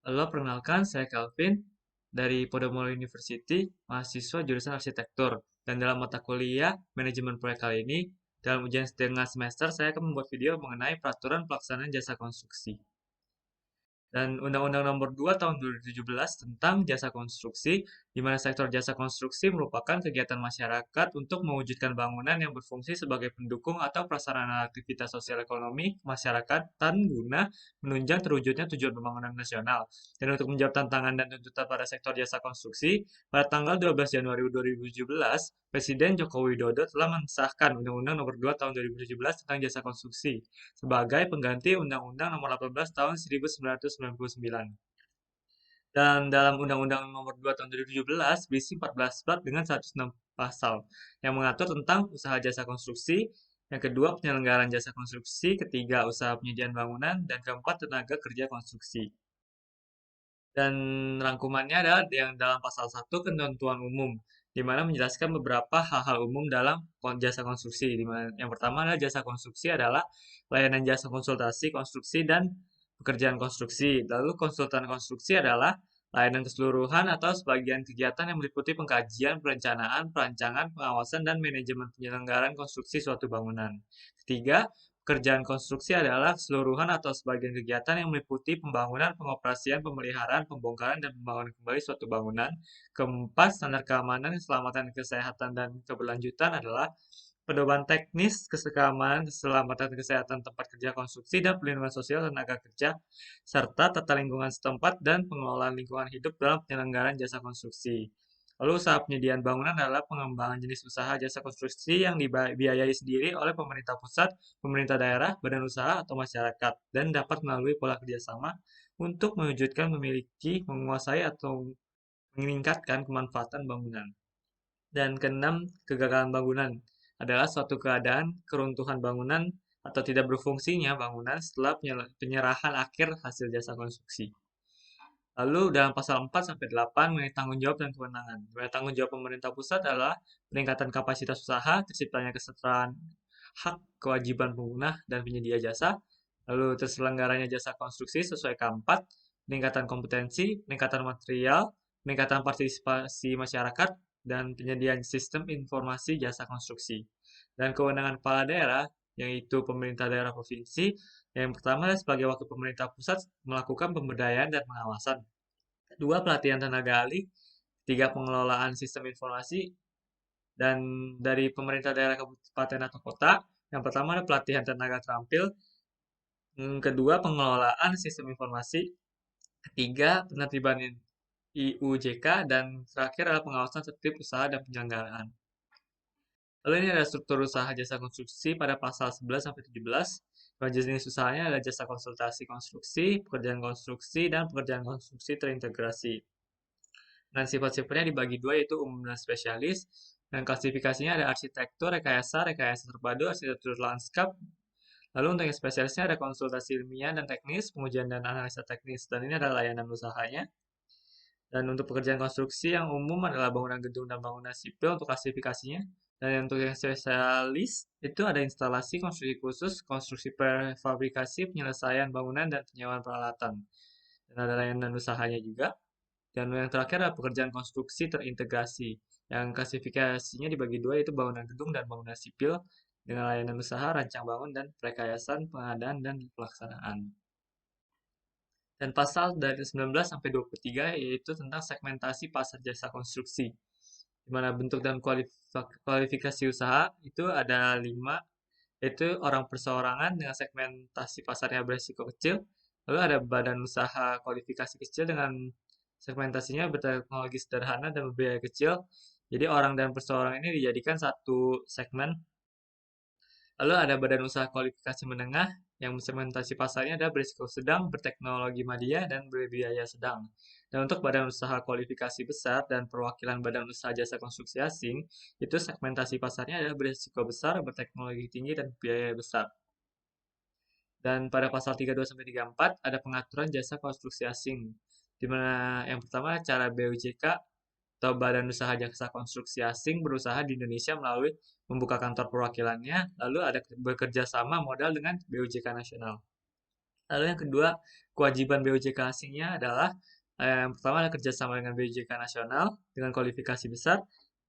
Halo, perkenalkan saya Calvin dari Podomoro University, mahasiswa jurusan arsitektur. Dan dalam mata kuliah manajemen proyek kali ini, dalam ujian setengah semester, saya akan membuat video mengenai peraturan pelaksanaan jasa konstruksi. Dan Undang-Undang Nomor 2 Tahun 2017 tentang Jasa Konstruksi, di mana sektor jasa konstruksi merupakan kegiatan masyarakat untuk mewujudkan bangunan yang berfungsi sebagai pendukung atau prasarana aktivitas sosial ekonomi masyarakatan guna menunjang terwujudnya tujuan pembangunan nasional. Dan untuk menjawab tantangan dan tuntutan pada sektor jasa konstruksi, pada tanggal 12 Januari 2017, Presiden Joko Widodo telah mensahkan Undang-Undang Nomor 2 Tahun 2017 tentang Jasa Konstruksi sebagai pengganti Undang-Undang Nomor 18 Tahun 1999. Dan dalam Undang-Undang Nomor 2 Tahun 2017 berisi 14 bab dengan 106 pasal yang mengatur tentang usaha jasa konstruksi, yang kedua penyelenggaraan jasa konstruksi, ketiga usaha penyediaan bangunan, dan keempat tenaga kerja konstruksi. Dan rangkumannya adalah yang dalam pasal 1 ketentuan umum, di mana menjelaskan beberapa hal-hal umum dalam jasa konstruksi. Di mana yang pertama adalah jasa konstruksi adalah layanan jasa konsultasi, konstruksi, dan pekerjaan konstruksi. Lalu konsultan konstruksi adalah layanan keseluruhan atau sebagian kegiatan yang meliputi pengkajian, perencanaan, perancangan, pengawasan, dan manajemen penyelenggaraan konstruksi suatu bangunan. Ketiga, pekerjaan konstruksi adalah keseluruhan atau sebagian kegiatan yang meliputi pembangunan, pengoperasian, pemeliharaan, pembongkaran, dan pembangunan kembali suatu bangunan. Keempat, standar keamanan, keselamatan, kesehatan, dan keberlanjutan adalah pedoman teknis, keamanan, keselamatan, kesehatan tempat kerja konstruksi, dan perlindungan sosial tenaga kerja, serta tata lingkungan setempat dan pengelolaan lingkungan hidup dalam penyelenggaraan jasa konstruksi. Lalu usaha penyediaan bangunan adalah pengembangan jenis usaha jasa konstruksi yang dibiayai sendiri oleh pemerintah pusat, pemerintah daerah, badan usaha, atau masyarakat, dan dapat melalui pola kerjasama untuk mewujudkan memiliki, menguasai, atau meningkatkan kemanfaatan bangunan. Dan keenam, kegagalan bangunan adalah suatu keadaan keruntuhan bangunan atau tidak berfungsinya bangunan setelah penyerahan akhir hasil jasa konstruksi. Lalu dalam pasal 4 sampai 8 mengenai tanggung jawab dan kewenangan. Tanggung jawab pemerintah pusat adalah peningkatan kapasitas usaha, terciptanya kesetaraan hak kewajiban pengguna dan penyedia jasa, lalu terselenggaranya jasa konstruksi sesuai K4, peningkatan kompetensi, peningkatan material, peningkatan partisipasi masyarakat, dan penyediaan sistem informasi jasa konstruksi. Dan kewenangan kepala daerah, yaitu pemerintah daerah provinsi, yang pertama sebagai wakil pemerintah pusat melakukan pemberdayaan dan pengawasan. Kedua, pelatihan tenaga ahli. Tiga, pengelolaan sistem informasi. Dan dari pemerintah daerah kabupaten atau kota, yang pertama ada pelatihan tenaga terampil. Kedua, pengelolaan sistem informasi. Ketiga, penertiban IUJK. Dan terakhir adalah pengawasan tertib usaha dan penyelenggaraan. Lalu ini ada struktur usaha jasa konstruksi pada pasal 11 sampai 17. Jenis usahanya adalah jasa konsultasi konstruksi, pekerjaan konstruksi, dan pekerjaan konstruksi terintegrasi. Dan sifat-sifatnya dibagi dua yaitu umum dan spesialis. Dan klasifikasinya ada arsitektur, rekayasa, rekayasa terpadu, arsitektur lanskap. Lalu untuk yang spesialisnya ada konsultasi ilmiah dan teknis, pengujian dan analisa teknis. Dan ini adalah layanan usahanya. Dan untuk pekerjaan konstruksi yang umum adalah bangunan gedung dan bangunan sipil untuk klasifikasinya. Dan untuk yang spesialis itu ada instalasi konstruksi khusus, konstruksi prefabrikasi, penyelesaian bangunan, dan penyewaan peralatan. Dan ada layanan usahanya juga. Dan yang terakhir adalah pekerjaan konstruksi terintegrasi, yang klasifikasinya dibagi dua yaitu bangunan gedung dan bangunan sipil dengan layanan usaha, rancang bangun, dan perekayasan, pengadaan, dan pelaksanaan. Dan pasal dari 19 sampai 23 yaitu tentang segmentasi pasar jasa konstruksi, di mana bentuk dan kualifikasi usaha itu ada 5, yaitu orang perseorangan dengan segmentasi pasarnya berisiko kecil. Lalu ada badan usaha kualifikasi kecil dengan segmentasinya berteknologi sederhana dan berbiaya kecil. Jadi orang dan perseorangan ini dijadikan satu segmen. Lalu ada badan usaha kualifikasi menengah yang segmentasi pasarnya ada berisiko sedang, berteknologi media, dan berbiaya sedang. Dan untuk badan usaha kualifikasi besar dan perwakilan badan usaha jasa konstruksi asing, itu segmentasi pasarnya ada berisiko besar, berteknologi tinggi, dan biaya besar. Dan pada pasal 32 sampai 34 ada pengaturan jasa konstruksi asing. Di mana yang pertama cara BUJK atau Badan Usaha Jasa Konstruksi Asing berusaha di Indonesia melalui membuka kantor perwakilannya, lalu ada bekerja sama modal dengan BUJK nasional. Lalu yang kedua, kewajiban BOJK asingnya adalah yang pertama adalah kerjasama dengan BOJK nasional dengan kualifikasi besar,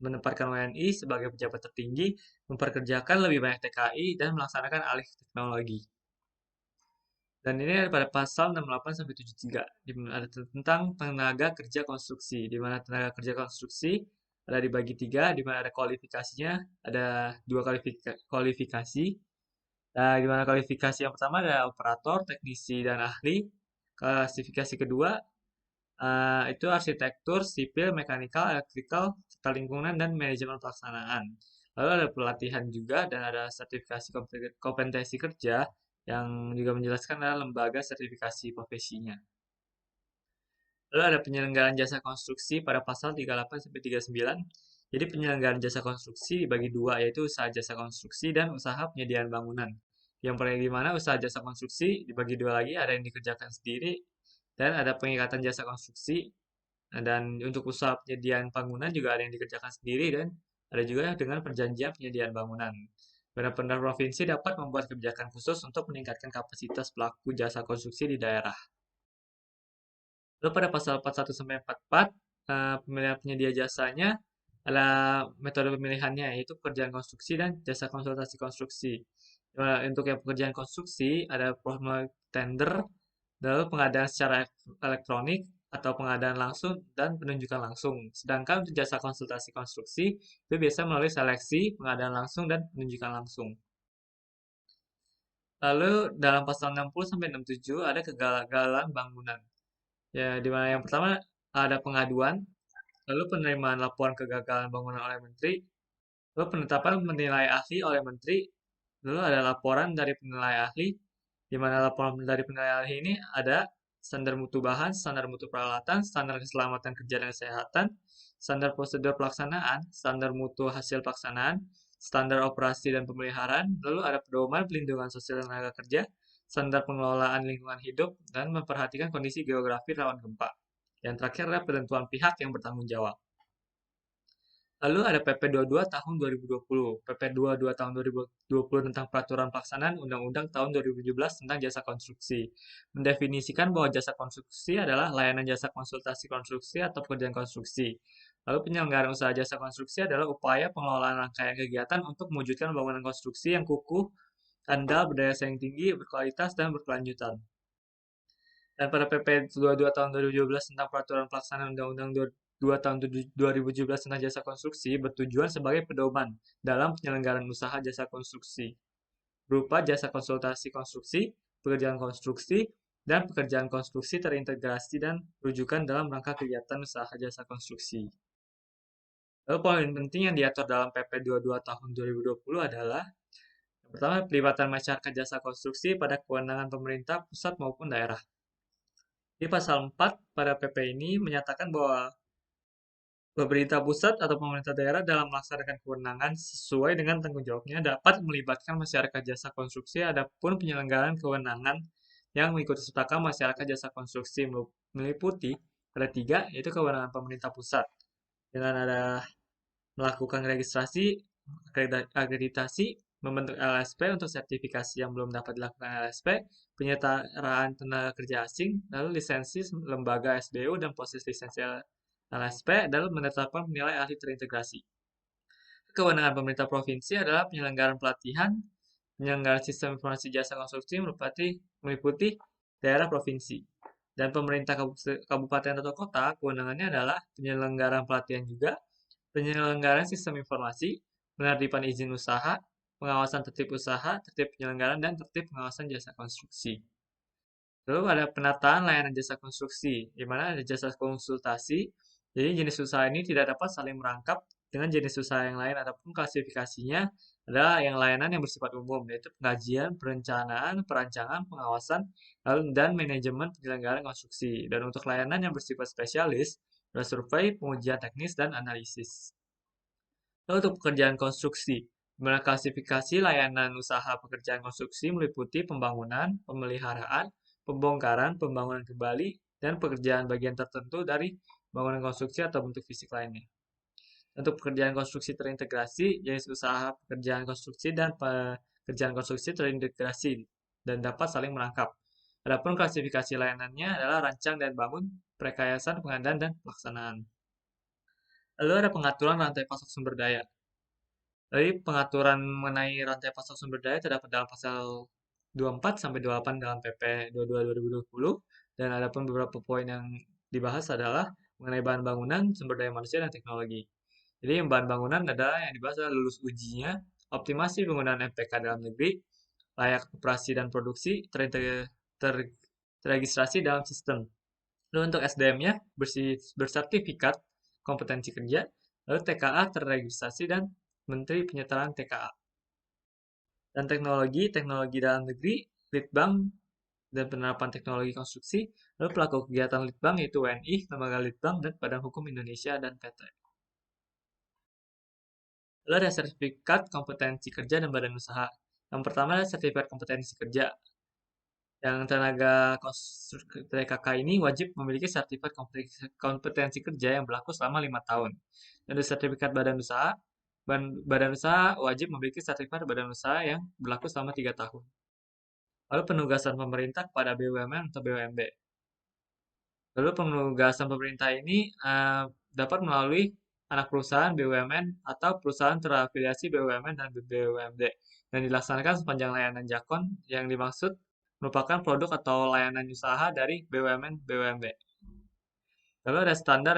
menempatkan WNI sebagai pejabat tertinggi, memperkerjakan lebih banyak TKI, dan melaksanakan alih teknologi. Dan ini ada pada pasal 68 sampai 73, di mana ada tentang tenaga kerja konstruksi, di mana tenaga kerja konstruksi ada dibagi tiga, di mana ada kualifikasinya, ada dua kualifikasi. Nah, di mana kualifikasi yang pertama ada operator, teknisi, dan ahli. Klasifikasi kedua itu arsitektur, sipil, mekanikal, elektrikal, serta lingkungan, dan manajemen pelaksanaan. Lalu ada pelatihan juga dan ada sertifikasi kompetensi kerja yang juga menjelaskan adalah lembaga sertifikasi profesinya. Lalu ada penyelenggaraan jasa konstruksi pada pasal 38 sampai 39. Jadi penyelenggaraan jasa konstruksi dibagi dua, yaitu usaha jasa konstruksi dan usaha penyediaan bangunan. Yang paling di mana usaha jasa konstruksi dibagi dua lagi, ada yang dikerjakan sendiri dan ada pengikatan jasa konstruksi. Nah, dan untuk usaha penyediaan bangunan juga ada yang dikerjakan sendiri dan ada juga dengan perjanjian penyediaan bangunan. Benar-benar provinsi dapat membuat kebijakan khusus untuk meningkatkan kapasitas pelaku jasa konstruksi di daerah. Lalu pada pasal 41 sampai 44, pemilihan penyedia jasanya adalah metode pemilihannya yaitu pekerjaan konstruksi dan jasa konsultasi konstruksi. Untuk yang pekerjaan konstruksi ada formal tender, lalu pengadaan secara elektronik atau pengadaan langsung dan penunjukan langsung. Sedangkan untuk jasa konsultasi konstruksi itu biasa melalui seleksi, pengadaan langsung dan penunjukan langsung. Lalu dalam pasal 60 sampai 67 ada kegagalan bangunan. Ya, di mana yang pertama ada pengaduan, lalu penerimaan laporan kegagalan bangunan oleh menteri, lalu penetapan menilai ahli oleh menteri, lalu ada laporan dari penilai ahli, di mana laporan dari penilai ahli ini ada standar mutu bahan, standar mutu peralatan, standar keselamatan kerja dan kesehatan, standar prosedur pelaksanaan, standar mutu hasil pelaksanaan, standar operasi dan pemeliharaan, lalu ada pedoman pelindungan sosial tenaga kerja, standar pengelolaan lingkungan hidup, dan memperhatikan kondisi geografi rawan gempa. Yang terakhir adalah penentuan pihak yang bertanggung jawab. Lalu ada PP 22 tahun 2020, PP 22 tahun 2020 tentang peraturan pelaksanaan Undang-Undang tahun 2017 tentang jasa konstruksi. Mendefinisikan bahwa jasa konstruksi adalah layanan jasa konsultasi konstruksi atau pekerjaan konstruksi. Lalu penyelenggaraan usaha jasa konstruksi adalah upaya pengelolaan rangkaian kegiatan untuk mewujudkan bangunan konstruksi yang kukuh, andal, berdaya saing tinggi, berkualitas, dan berkelanjutan. Dan pada PP 22 tahun 2017 tentang peraturan pelaksanaan Undang-Undang 2 tahun 2017 tentang jasa konstruksi bertujuan sebagai pedoman dalam penyelenggaraan usaha jasa konstruksi, berupa jasa konsultasi konstruksi, pekerjaan konstruksi, dan pekerjaan konstruksi terintegrasi dan rujukan dalam rangka kegiatan usaha jasa konstruksi. Lalu poin penting yang diatur dalam PP 22 tahun 2020 adalah yang pertama, pelibatan masyarakat jasa konstruksi pada kewenangan pemerintah pusat maupun daerah. Di pasal 4 pada PP ini menyatakan bahwa pemerintah pusat atau pemerintah daerah dalam melaksanakan kewenangan sesuai dengan tanggung jawabnya dapat melibatkan masyarakat jasa konstruksi adapun penyelenggaraan kewenangan yang mengikuti sertakan masyarakat jasa konstruksi meliputi ada tiga, yaitu kewenangan pemerintah pusat dengan ada melakukan registrasi, akreditasi, membentuk LSP untuk sertifikasi yang belum dapat dilakukan LSP, penyetaraan tenaga kerja asing, lalu lisensi lembaga SBU dan proses lisensi LSP, dalam menetapkan penilai ahli terintegrasi. Kewenangan pemerintah provinsi adalah penyelenggaraan pelatihan, penyelenggaraan sistem informasi jasa konstruksi meliputi daerah provinsi. Dan pemerintah kabupaten atau kota, kewenangannya adalah penyelenggaraan pelatihan juga, penyelenggaraan sistem informasi, penertiban izin usaha, pengawasan tertib usaha, tertib penyelenggaraan, dan tertib pengawasan jasa konstruksi. Lalu ada penataan layanan jasa konstruksi, di mana ada jasa konsultasi. Jadi jenis usaha ini tidak dapat saling merangkap dengan jenis usaha yang lain ataupun klasifikasinya adalah yang layanan yang bersifat umum, yaitu pengajian, perencanaan, perancangan, pengawasan, lalu dan manajemen penyelenggaraan konstruksi. Dan untuk layanan yang bersifat spesialis, ada survei, pengujian teknis, dan analisis. Lalu untuk pekerjaan konstruksi, di mana klasifikasi layanan usaha pekerjaan konstruksi meliputi pembangunan, pemeliharaan, pembongkaran, pembangunan kembali, dan pekerjaan bagian tertentu dari bangunan konstruksi atau bentuk fisik lainnya. Untuk pekerjaan konstruksi terintegrasi, jenis usaha pekerjaan konstruksi dan pekerjaan konstruksi terintegrasi dan dapat saling merangkap. Adapun klasifikasi layanannya adalah rancang dan bangun, perekayasan, pengadaan, dan pelaksanaan. Lalu ada pengaturan rantai pasok sumber daya. Jadi pengaturan mengenai rantai pasok sumber daya terdapat dalam pasal 24 sampai 28 dalam PP 22 2020 dan ada pun beberapa poin yang dibahas adalah mengenai bahan bangunan, sumber daya manusia dan teknologi. Jadi yang bahan bangunan adalah yang dibahas adalah lulus ujinya, optimasi penggunaan MPK dalam negeri, layak operasi dan produksi, terregistrasi dalam sistem. Lalu untuk SDM-nya bersertifikat kompetensi kerja, lalu TKA terregistrasi dan Menteri Penyetaraan TKA. Dan teknologi, teknologi dalam negeri, Litbang dan penerapan teknologi konstruksi, lalu pelaku kegiatan Litbang yaitu WNI, Lembaga Litbang, dan Badan Hukum Indonesia dan PT. Lalu ada sertifikat kompetensi kerja dan badan usaha. Yang pertama adalah sertifikat kompetensi kerja. Yang tenaga TKK ini wajib memiliki sertifikat kompetensi kerja yang berlaku selama 5 tahun. Dan di sertifikat badan usaha, badan usaha wajib memiliki sertifikat badan usaha yang berlaku selama 3 tahun. Lalu penugasan pemerintah kepada BUMN atau BUMB. Lalu penugasan pemerintah ini dapat melalui anak perusahaan BUMN atau perusahaan terafiliasi BUMN dan BUMD dan dilaksanakan sepanjang layanan jakon yang dimaksud merupakan produk atau layanan usaha dari BUMN BUMD. Lalu ada standar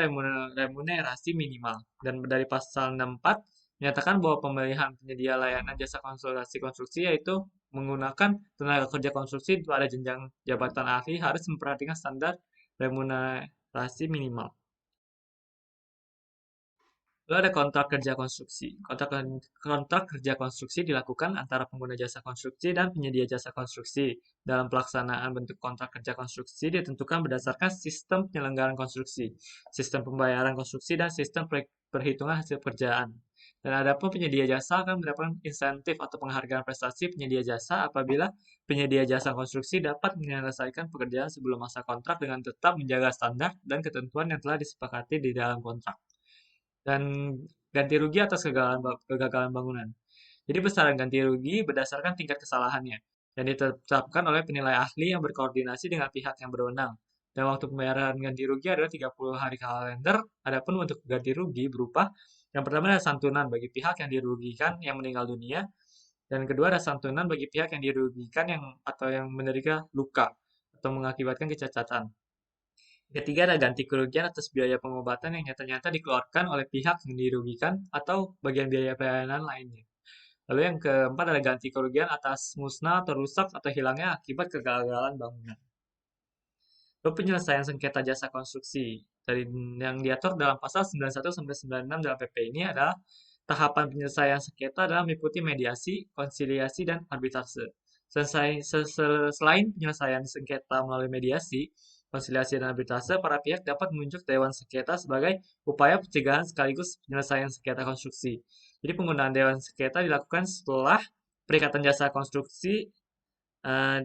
remunerasi minimal dan dari pasal 64 menyatakan bahwa pemilihan penyedia layanan jasa konsultasi konstruksi yaitu menggunakan tenaga kerja konstruksi pada jenjang jabatan ahli harus memperhatikan standar remunerasi minimal. Lalu ada kontrak kerja konstruksi. Kontrak kerja konstruksi dilakukan antara pengguna jasa konstruksi dan penyedia jasa konstruksi. Dalam pelaksanaan bentuk kontrak kerja konstruksi ditentukan berdasarkan sistem penyelenggaraan konstruksi, sistem pembayaran konstruksi, dan sistem perhitungan hasil pekerjaan. Dan adapun penyedia jasa akan mendapatkan insentif atau penghargaan prestasi penyedia jasa apabila penyedia jasa konstruksi dapat menyelesaikan pekerjaan sebelum masa kontrak dengan tetap menjaga standar dan ketentuan yang telah disepakati di dalam kontrak dan ganti rugi atas kegagalan bangunan. Jadi besaran ganti rugi berdasarkan tingkat kesalahannya yang ditetapkan oleh penilai ahli yang berkoordinasi dengan pihak yang berwenang. Dan waktu pembayaran ganti rugi adalah 30 hari kalender. Adapun untuk ganti rugi berupa yang pertama adalah santunan bagi pihak yang dirugikan yang meninggal dunia dan kedua ada santunan bagi pihak yang dirugikan atau yang menderita luka atau mengakibatkan kecacatan. Ketiga ada ganti kerugian atas biaya pengobatan yang nyata-nyata dikeluarkan oleh pihak yang dirugikan atau bagian biaya pelayanan lainnya. Lalu yang keempat ada ganti kerugian atas musnah atau rusak atau hilangnya akibat kegagalan bangunan. Lalu penyelesaian sengketa jasa konstruksi dari yang diatur dalam pasal 91 sampai 96 dalam PP ini adalah tahapan penyelesaian sengketa dalam meliputi mediasi, konsiliasi, dan arbitrase. Selain penyelesaian sengketa melalui mediasi, konsiliasi, dan arbitrase, para pihak dapat menunjuk Dewan Sengketa sebagai upaya pencegahan sekaligus penyelesaian sengketa konstruksi. Jadi penggunaan Dewan Sengketa dilakukan setelah perikatan jasa konstruksi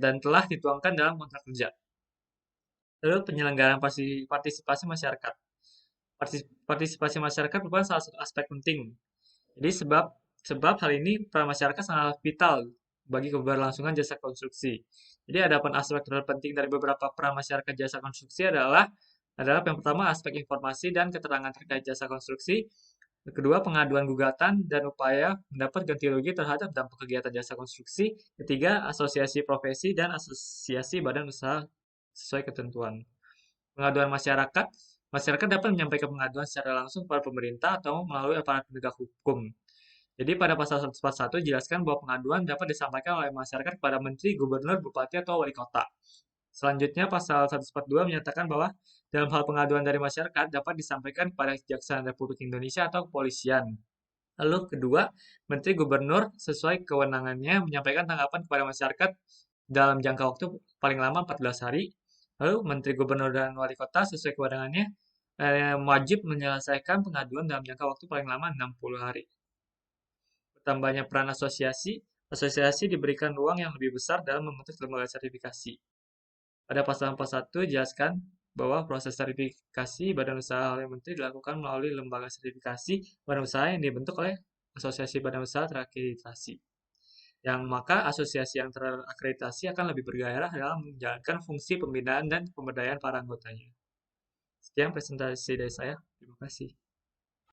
dan telah dituangkan dalam kontrak kerja. Lalu penyelenggaraan partisipasi masyarakat. Partisipasi masyarakat merupakan salah satu aspek penting. Jadi sebab hal ini peran masyarakat sangat vital bagi keberlangsungan jasa konstruksi. Jadi ada pun aspek terpenting dari beberapa peran masyarakat jasa konstruksi adalah yang pertama aspek informasi dan keterangan terkait jasa konstruksi. Kedua, pengaduan gugatan dan upaya mendapat ganti rugi terhadap dampak kegiatan jasa konstruksi. Ketiga, asosiasi profesi dan asosiasi badan usaha sesuai ketentuan. Pengaduan masyarakat. Masyarakat dapat menyampaikan pengaduan secara langsung kepada pemerintah atau melalui aparat penegak hukum. Jadi pada pasal 141 jelaskan bahwa pengaduan dapat disampaikan oleh masyarakat kepada menteri, gubernur, bupati, atau wali kota. Selanjutnya pasal 142 menyatakan bahwa dalam hal pengaduan dari masyarakat dapat disampaikan kepada Kejaksaan Republik Indonesia atau kepolisian. Lalu kedua, menteri gubernur sesuai kewenangannya menyampaikan tanggapan kepada masyarakat dalam jangka waktu paling lama 14 hari. Lalu menteri gubernur dan wali kota sesuai kewenangannya wajib menyelesaikan pengaduan dalam jangka waktu paling lama 60 hari. Bertambahnya peran asosiasi diberikan ruang yang lebih besar dalam membentuk lembaga sertifikasi. Pada pasal 41 jelaskan bahwa proses sertifikasi badan usaha oleh menteri dilakukan melalui lembaga sertifikasi badan usaha yang dibentuk oleh asosiasi badan usaha terakreditasi. yang maka asosiasi yang terakreditasi akan lebih bergairah dalam menjalankan fungsi pembinaan dan pemberdayaan para anggotanya. Sekian presentasi dari saya. Terima kasih.